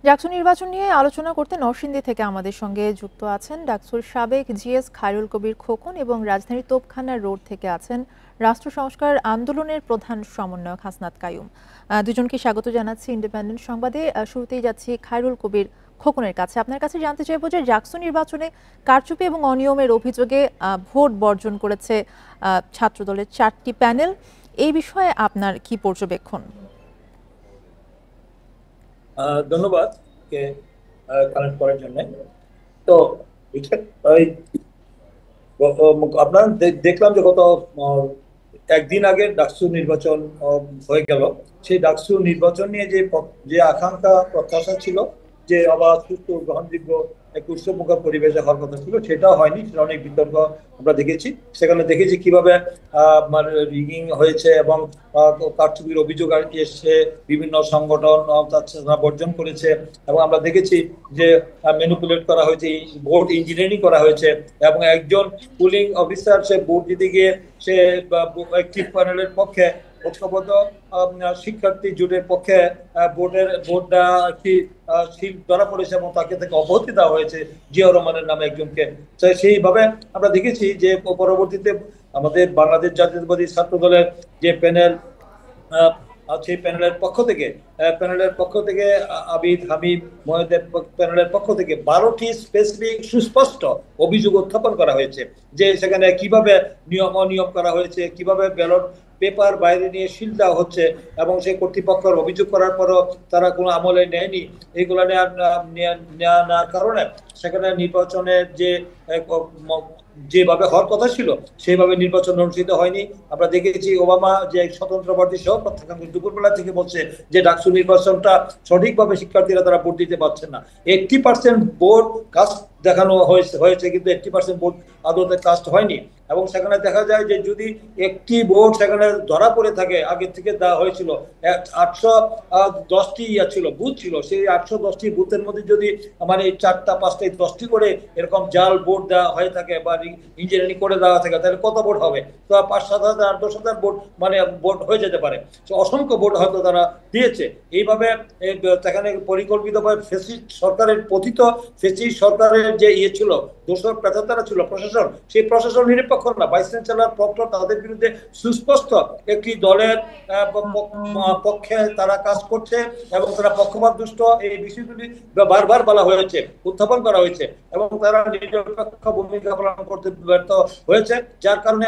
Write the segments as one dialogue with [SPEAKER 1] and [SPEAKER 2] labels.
[SPEAKER 1] ডাকসু নির্বাচন নিয়ে আলোচনা করতে নরসিংদী থেকে আমাদের সঙ্গে যুক্ত আছেন ডাকসুর সাবেক জিএস খায়রুল কবির খোকন এবং রাজধানীর তোপখানা রোড থেকে আছেন রাষ্ট্র সংস্কার আন্দোলনের প্রধান সমন্বয়ক হাসনাত কাইয়ুম। দুজনকে স্বাগত জানাচ্ছি ইন্ডিপেন্ডেন্ট সংবাদে। শুরুতেই যাচ্ছি খায়রুল কবির খোকনের কাছে। আপনার কাছে জানতে চাইব যে ডাকসু নির্বাচনে কারচুপি এবং অনিয়মের অভিযোগে ভোট বর্জন করেছে ছাত্রদলের 4টি প্যানেল। এই বিষয়ে আপনার কি পর্যবেক্ষণ?
[SPEAKER 2] ধন্যবাদ কে কানেক্ট করার জন্য। তো এই আপনারা দেখলাম যে গত একদিন আগে ডাকসু নির্বাচন হয়ে গেল। সেই ডাকসু নির্বাচন নিয়ে যে আকাঙ্ক্ষা প্রত্যাশা ছিল যে অবাধ সুষ্ঠু গ্রহণযোগ্য এক উৎসবমুখর পরিবেশে হওয়ার কথা ছিল, সেটাও হয়নি। সেটা অনেক বিতর্ক আমরা দেখেছি। সেখানে দেখেছি কিভাবে মানে রিগিং হয়েছে এবং কারচুপির অভিযোগ এসছে, বিভিন্ন সংগঠন তারা বর্জন করেছে এবং আমরা দেখেছি যে ম্যানিপুলেট করা হয়েছে, ভোট ইঞ্জিনিয়ারিং করা হয়েছে এবং একজন পুলিং অফিসার সে ভোট দিতে গিয়ে সে একটি প্যানেলের পক্ষে ঐক্যবদ্ধ শিক্ষার্থী জোটের পক্ষে ভোটটা একটি সিল ধরা পড়েছে এবং তাকে থেকে অব্যাহতি দেওয়া হয়েছে জিয়াউর রহমানের নামে একজনকে। সেইভাবে আমরা দেখেছি যে পরবর্তীতে আমাদের বাংলাদেশ জাতীয়তাবাদী ছাত্র দলের যে প্যানেল, সেই প্যানেলের পক্ষ থেকে আবিদ হামিদ মহিদের প্যানেলের পক্ষ থেকে 12টি স্পেসিফিক সুস্পষ্ট অভিযোগ উত্থাপন করা হয়েছে যে সেখানে কিভাবে অনিয়ম করা হয়েছে, কিভাবে ব্যালট পেপার বাইরে নিয়ে সিল দেওয়া হচ্ছে এবং সেই কর্তৃপক্ষের অভিযোগ করার পরও তারা কোনো আমলে নেয়নি। এইগুলো নেওয়ার কারণে সেখানে নির্বাচনের যেভাবে হওয়ার কথা ছিল সেইভাবে নির্বাচন অনুষ্ঠিত হয়নি। আমরা দেখেছি ওবামা যে স্বতন্ত্র প্রার্থী সহ প্রত্যাখ্যান দুপুরবেলা থেকে বলছে যে ডাকসু নির্বাচনটা সঠিকভাবে শিক্ষার্থীরা তারা ভোট দিতে পারছে না। 80% ভোট কাস্ট দেখানো হয়েছে কিন্তু 80% ভোট আদতে কাস্ট হয়নি এবং সেখানে দেখা যায় যে যদি একটি ভোট সেখানে ধরা পড়ে থাকে, আগে থেকে দেওয়া হয়েছিল 810টি ছিল বুথ ছিল, সেই 810টি বুথের মধ্যে যদি মানে 4টা 5টা 10টি করে এরকম জাল ভোট দেওয়া হয়ে থাকে বা ইঞ্জিনিয়ারিং করে দেওয়া থাকে, তাহলে কত ভোট হবে? তো 5-7 হাজার 10,000 ভোট মানে ভোট হয়ে যেতে পারে। অসংখ্য ভোট হয়তো তারা দিয়েছে। এইভাবে সেখানে পরিকল্পিতভাবে ফেসিস্ট সরকারের পতিত ফেসিস্ট সরকারের যে ছিল দোষর প্রেতারা ছিল প্রশাসন, সেই প্রশাসন নিরপেক্ষ না, ভাইস চ্যান্সেলর প্রক্টর তাদের বিরুদ্ধে সুস্পষ্ট একটি দলের পক্ষে তারা কাজ করছে এবং তারা পক্ষপাত দুষ্ট, এই বিষয়গুলি বারবার বলা হয়েছে, উত্থাপন করা হয়েছে এবং তারা নিরপেক্ষ ভূমিকা পালন করতে ব্যর্থ হয়েছে। যার কারণে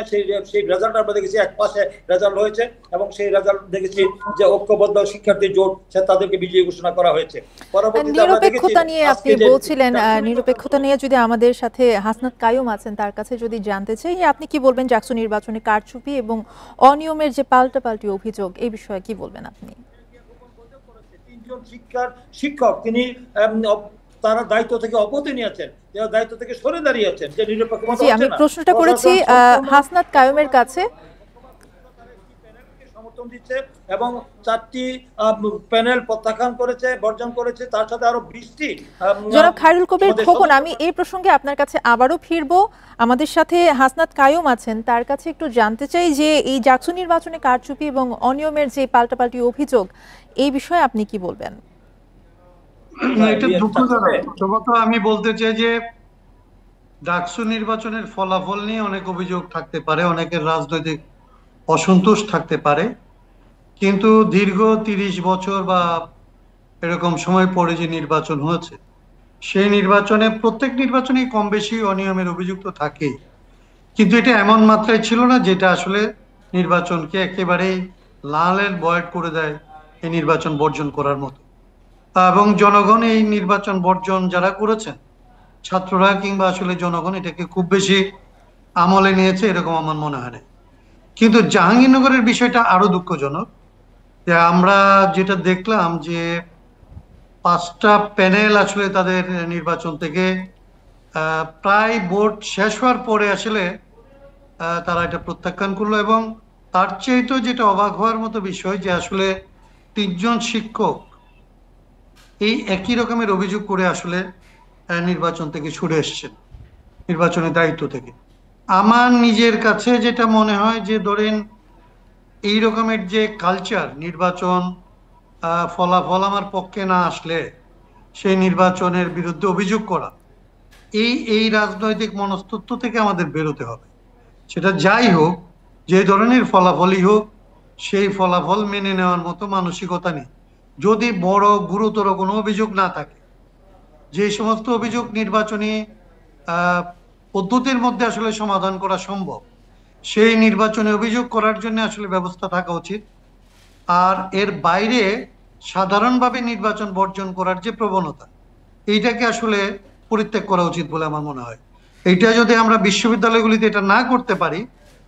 [SPEAKER 2] সেই রেজাল্ট আমরা দেখেছি এক পাশে রেজাল্ট হয়েছে এবং সেই রেজাল্ট দেখেছি যে ঐক্যবদ্ধ শিক্ষার্থী জোট সে তাদেরকে বিজয়ী ঘোষণা করা হয়েছে। পরবর্তীতে আমরা দেখেছি
[SPEAKER 1] নিরপেক্ষতা নিয়ে আপনি বলছিলেন, নিরপেক্ষতা নিয়ে যদি আমাদের সাথে হাসনাত কাইয়ুম আছেন তার কাছে যদি জানতে চাই, আপনি কি বলবেন ডাকসু নির্বাচনে কারচুপি এবং অনিয়মের যে পাল্টাপাল্টি অভিযোগ এই বিষয়ে কি বলবেন আপনি?
[SPEAKER 2] 3জন শিক্ষক তিনি তারা দায়িত্ব থেকে অব্যাহতি নিয়েছেন, দায়িত্ব থেকে সরে দাঁড়িয়েছেন যে নিরপেক্ষ।
[SPEAKER 1] আমি প্রশ্নটা করেছি হাসনাত কাইয়ুমের কাছে।
[SPEAKER 2] সমর্থন দিচ্ছে এবং 4টি প্যানেল প্রত্যাখ্যান করেছে, বর্জন করেছে, তার সাথে আরো 20টি।
[SPEAKER 1] জনাব খায়রুল কবির খোকন, আমি এই প্রসঙ্গে আপনার কাছে আবারও ফিরবো। আমাদের সাথে হাসনাত কাইয়ুম আছেন, তার কাছে একটু জানতে চাই যে এই ডাকসু নির্বাচনে কারচুপি এবং অনিয়মের যে পাল্টাপাল্টি অভিযোগ এই বিষয়ে আপনি কি বলবেন?
[SPEAKER 3] এটা দুঃখজনক। আমি বলতে চাই যে ডাকসু নির্বাচনের ফলাফল নিয়ে অনেক অভিযোগ থাকতে পারে, অনেকের রাজনৈতিক অসন্তোষ থাকতে পারে, কিন্তু দীর্ঘ 30 বছর বা এরকম সময় পরে যে নির্বাচন হয়েছে সেই নির্বাচনে প্রত্যেক নির্বাচনেই কম বেশি অনিয়মের অভিযোগ তো থাকেই, কিন্তু এটা এমন মাত্রায় ছিল না যেটা আসলে নির্বাচনকে একেবারেই লালের বয়ড করে দেয় এই নির্বাচন বর্জন করার মতো। এবং জনগণ এই নির্বাচন বর্জন যারা করেছেন, ছাত্ররা কিংবা আসলে জনগণ এটাকে খুব বেশি আমলে নিয়েছে এরকম আমার মনে হয় না। কিন্তু জাহাঙ্গীরনগরের বিষয়টা আরো দুঃখজনক যে আমরা যেটা দেখলাম যে 5টা প্যানেল আসলে তাদের নির্বাচন থেকে প্রায় ভোট শেষ হওয়ার পরে আসলে তারা এটা প্রত্যাখ্যান করলো এবং তার চেয়ে যেটা অবাক হওয়ার মতো বিষয় যে আসলে 3জন শিক্ষক এই একই রকমের অভিযোগ করে আসলে নির্বাচন থেকে সরে এসছেন, নির্বাচনের দায়িত্ব থেকে। আমার নিজের কাছে যেটা মনে হয় যে ধরেন এই রকমের যে কালচার, নির্বাচন ফলাফল আমার পক্ষে না আসলে সেই নির্বাচনের বিরুদ্ধে অভিযোগ করা, এই রাজনৈতিক মনস্তত্ব থেকে আমাদের বেরোতে হবে। সেটা যাই হোক, যে ধরনের ফলাফলই হোক, সেই ফলাফল মেনে নেওয়ার মতো মানসিকতা নেই। যদি বড় গুরুতর কোনো অভিযোগ না থাকে, যে সমস্ত অভিযোগ নির্বাচনী পদ্ধতির মধ্যে আসলে সমাধান করা সম্ভব, সেই নির্বাচনে অভিযোগ করার জন্য আসলে ব্যবস্থা থাকা উচিত। আর এর বাইরে সাধারণভাবে নির্বাচন বর্জন করার যে প্রবণতা, এইটাকে আসলে পরিত্যাগ করা উচিত বলে আমার মনে হয়। এইটা যদি আমরা বিশ্ববিদ্যালয়গুলিতে এটা না করতে পারি,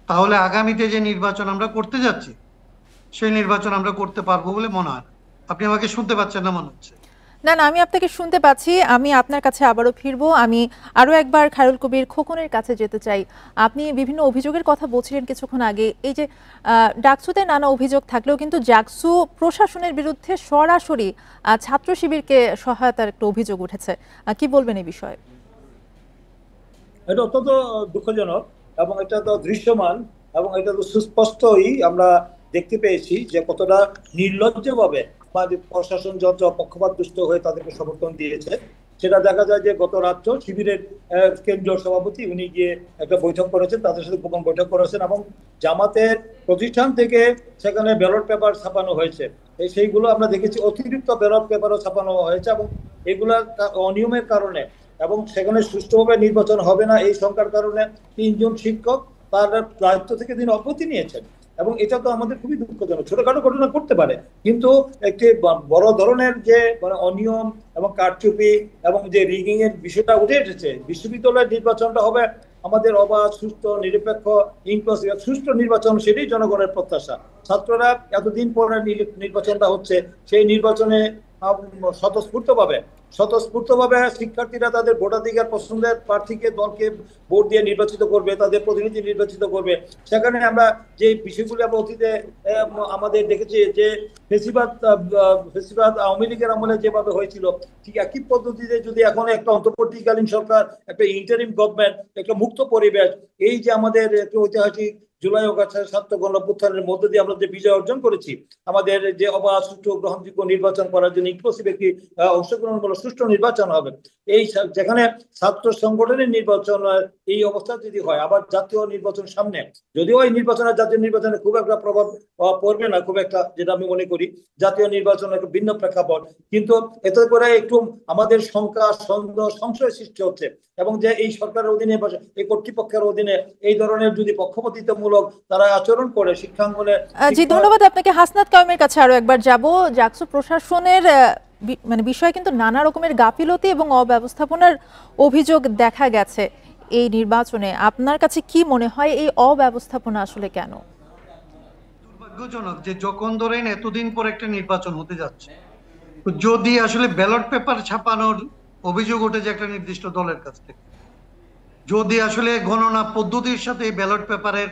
[SPEAKER 3] তাহলে আগামীতে যে নির্বাচন আমরা করতে যাচ্ছি, সেই নির্বাচন আমরা করতে পারবো বলে মনে হয়। আপনি আমাকে শুনতে পাচ্ছেন না মনে হচ্ছে?
[SPEAKER 1] না না, আমি আপনাকে শুনতে পাচ্ছি। আমি আপনার কাছে আবারও ফিরবো। আমি আরো একবার খায়রুল কবির খোকনের কাছে যেতে চাই। আপনি বিভিন্ন অভিযোগের কথা বলছিলেন কিছুক্ষণ আগে। এই যে ডাকসুতে নানা অভিযোগ থাকলেও কিন্তু ডাকসু প্রশাসনের বিরুদ্ধে সরাসরি ছাত্র শিবিরকে সহায়তার একটা অভিযোগ উঠেছে। কি বলবেন এই বিষয়ে?
[SPEAKER 2] এটা অত্যন্ত দুঃখজনক এবং এটা তো দৃশ্যমান এবং এটা তো সুস্পষ্টই আমরা দেখতে পেয়েছি যে কতটা নির্লজ্জভাবে আমাদের প্রশাসন যত পক্ষপাত দুষ্ট হয়ে তাদেরকে সমর্থন দিয়েছে। সেটা দেখা যায় যে গত রাত্র শিবিরের কেন্দ্রীয় সভাপতি উনি গিয়ে একটা বৈঠক করেছেন, তাদের সাথে গোপন বৈঠক করেছেন এবং জামাতের প্রতিষ্ঠান থেকে সেখানে ব্যালট পেপার ছাপানো হয়েছে। সেইগুলো আমরা দেখেছি, অতিরিক্ত ব্যালট পেপারও ছাপানো হয়েছে এবং এগুলা অনিয়মের কারণে এবং সেখানে সুষ্ঠুভাবে নির্বাচন হবে না এই শঙ্কার কারণে ৩ জন শিক্ষক তার দায়িত্ব থেকে তিনি অব্যাহতি নিয়েছেন। এবং এটা তো আমাদের খুবই দুঃখজনক। ছোটখাটো ঘটনা করতে পারে, কিন্তু একটি বড় ধরনের যে মানে অনিয়ম এবং কারচুপি এবং যে রিগিং এর বিষয়টা উঠে এসেছে, বিশ্ববিদ্যালয়ের নির্বাচনটা হবে আমাদের অবাধ, সুস্থ, নিরপেক্ষ, ইনক্লুসিভ সুষ্ঠু নির্বাচন, সেটাই জনগণের প্রত্যাশা। ছাত্ররা এতদিন পরে নির্বাচনটা হচ্ছে, সেই নির্বাচনে স্বতঃস্ফূর্তভাবে শিক্ষার্থীরা তাদের ভোটাধিকার পছন্দের প্রার্থীকে, দলকে ভোট দিয়ে নির্বাচিত করবে, তাদের প্রতিনিধি নির্বাচিত করবে। সেখানে আমরা যে বিষয়গুলি আমরা অতীতে আমাদের দেখেছি যে ফেসিবাদ আওয়ামী লীগের আমলে যেভাবে হয়েছিল, ঠিক একই পদ্ধতিতে যদি এখন একটা অন্তর্বর্তীকালীন সরকার, একটা ইন্টারিম গভর্নমেন্ট, একটা মুক্ত পরিবেশ, এই যে আমাদের একটা ঐতিহাসিক জুলাই অগাস্টের ছাত্র গণঅভ্যুত্থানের মধ্য দিয়ে আমরা যে বিজয় অর্জন করেছি, আমাদের যে অবাধ, সুষ্ঠু, গ্রহণযোগ্য নির্বাচন করার জন্য ইনক্লুসিভ একটি অংশগ্রহণমূলক সুষ্ঠু নির্বাচন হবে, এই যেখানে ছাত্র সংগঠনের নির্বাচন এই অবস্থা যদি হয়, আবার জাতীয় নির্বাচন সামনে, যদিও এই নির্বাচনের জাতীয় নির্বাচনে খুব একটা প্রভাব পড়বে না, খুব একটা, যেটা আমি মনে করি জাতীয় নির্বাচন একটা ভিন্ন প্রেক্ষাপট, কিন্তু এতে করে একটু আমাদের শঙ্কা, সন্দেহ, সংশয় সৃষ্টি হচ্ছে। এবং যে এই সরকারের অধীনে বা এই কর্তৃপক্ষের অধীনে এই ধরনের যদি পক্ষপাতিত্বমূলক তারা আচরণ করে শিক্ষাঙ্গনে।
[SPEAKER 1] জি, ধন্যবাদ আপনাকে। হাসনাত কায়ুমের কাছে আরো একবার যাব। ডাকসু প্রশাসনের মানে বিষয়ে কিন্তু নানা রকমের গাফিলতি এবং অব্যবস্থাপনার অভিযোগ দেখা গেছে এই নির্বাচনে। আপনার কাছে কি মনে হয় এই অব্যবস্থাপনা আসলে কেন?
[SPEAKER 3] দুর্ভাগ্যজনক যে যখন ধরেন এতদিন পর একটা নির্বাচন হতে যাচ্ছে, যদি আসলে ব্যালট পেপার ছাপানোর অভিযোগ ওঠে যে একটা নির্দিষ্ট দলের কাছ থেকে, যদি আসলে গণনা পদ্ধতির সাথে ব্যালট পেপারের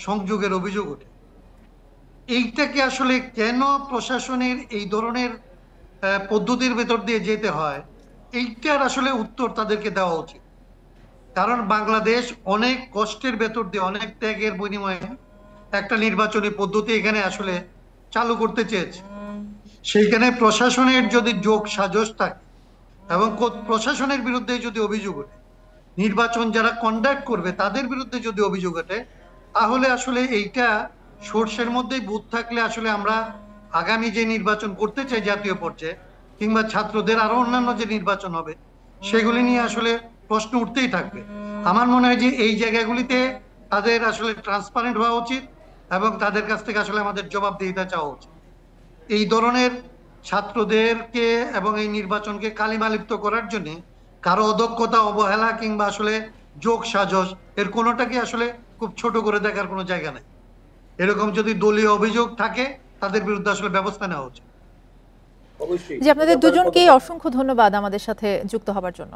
[SPEAKER 3] সংযোগের অভিযোগ ওঠে, এইটাকে আসলে কেন প্রশাসনের এই ধরনের পদ্ধতির ভেতর দিয়ে যেতে হয়, এইটার আসলে উত্তর তাদেরকে দেওয়া উচিত। কারণ বাংলাদেশ অনেক কষ্টের ভেতর দিয়ে, অনেক ত্যাগের বিনিময়ে একটা নির্বাচনী পদ্ধতি এখানে আসলে চালু করতে চেয়েছে। সেইখানে প্রশাসনের যদি যোগ সাজস থাকে এবং প্রশাসনের বিরুদ্ধে যদি অভিযোগ ওঠে, নির্বাচন যারা কন্ডাক্ট করবে তাদের বিরুদ্ধে যদি অভিযোগ ওঠে, তাহলে আসলে এইটা সোর্সের মধ্যেই বুথ থাকলে আসলে আমরা আগামী যে নির্বাচন করতে চাই জাতীয় পর্যায়ে, কিংবা ছাত্রদের আরো অন্যান্য যে নির্বাচন হবে, সেগুলি নিয়ে আসলে প্রশ্ন উঠতেই থাকবে। আমার মনে হয় যে এই জায়গাগুলিতে তাদের আসলে ট্রান্সপারেন্ট হওয়া উচিত এবং তাদের কাছ থেকে আসলে আমাদের জবাবদিহিতা চাওয়া উচিত। এই ধরনের ছাত্রদেরকে এবং এই নির্বাচনকে কালিমালিপ্ত করার জন্য কারো অদক্ষতা, অবহেলা কিংবা আসলে যোগ সাজস, এর কোনোটাকে আসলে খুব ছোট করে দেখার কোনো জায়গা নেই। এরকম যদি দলীয় অভিযোগ থাকে, তাদের বিরুদ্ধে আসলে ব্যবস্থা নেওয়া উচিত।
[SPEAKER 1] জি, আপনাদের দুজনকেই অসংখ্য ধন্যবাদ আমাদের সাথে যুক্ত হবার জন্য।